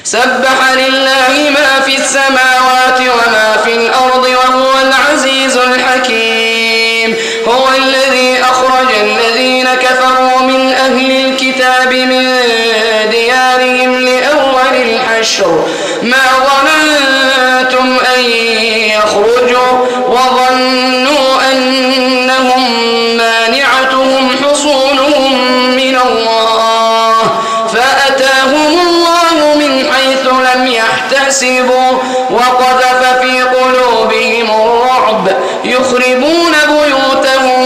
سبح لله ما في السماوات وما في الأرض وهو العزيز الحكيم. هو الذي أخرج الذين كفروا من أهل الكتاب من ديارهم لأول الحشر ما ظننتم أن يخرجوا وظنوا أنهم مانعتهم حصونهم من الله فأتاهم الله من حيث لم يحتسبوا وقذف في قلوبهم الرعب يخربون بيوتهم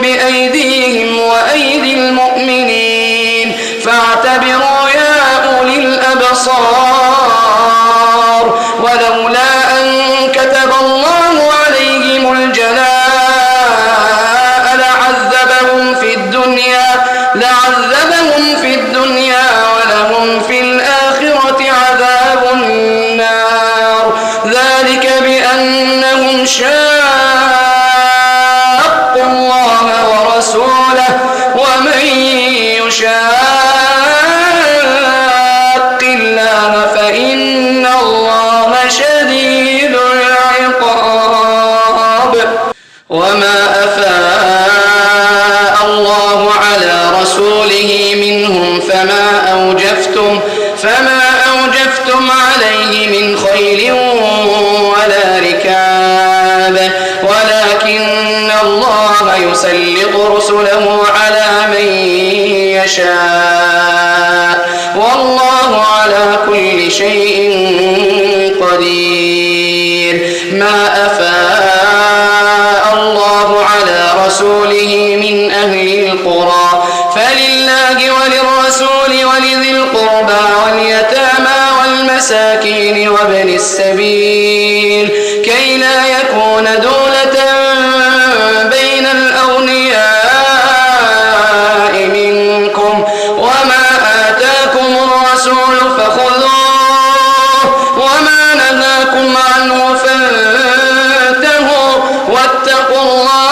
بأيديهم وأيدي المؤمنين فاعتبروا يا أولي الأبصار ولولا أن كتب الله عليهم الجلاء لعذبهم في الدنيا ولهم في الآخرة عذاب النار ذلك بأنهم شاقوا الله ورسوله ومن يشاق الله فإن الله شديد العقاب. وما أفاء الله على رسوله منهم فما أوجفتم عليه من خيل ولا ركاب ولكن الله يسلط رسله على من يشاء والله على كل شيء قدير. ما أفاء الله على رسوله من أهل القرى فلله وللرسول ولذي القربى واليتامى والمساكين وابن السبيل كي لا يكون دولة بين الأغنياء منكم وما آتاكم الرسول فخذوه وما نهاكم عنه فانتهوا واتقوا الله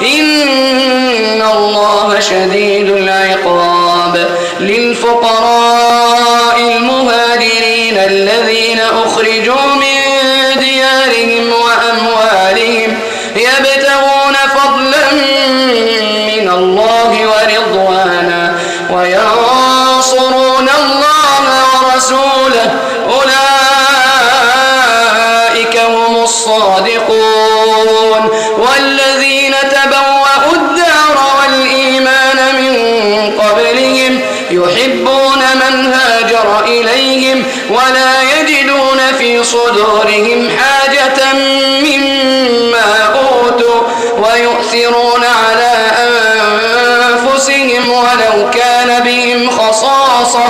إن الله شديد العقاب. للفقراء المهاجرين الذين أخرجوا من ديارهم وأموالهم يبتغون فضلا من الله ورضوانا وينصرون الله ورسوله أولئك هم الصادقون. والذين تبوأوا الدار والإيمان من قبلهم يحبون من هاجر إليهم ولا يجدون في صدورهم حاجة مما أوتوا ويؤثرون على أنفسهم ولو كان بهم خصاصة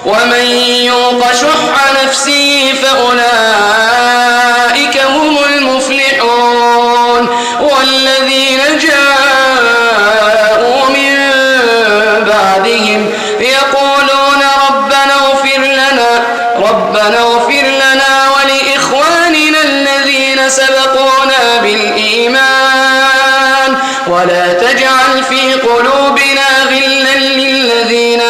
ومن يوق شح نفسه فأولئك هم المفلحون. والذين جاءوا من بعدهم يقولون ربنا اغفر لنا ولإخواننا الذين سبقونا بالإيمان ولا تجعل في قلوبنا غلا للذين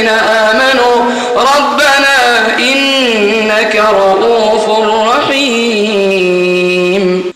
آمنوا ربنا إنك رؤوف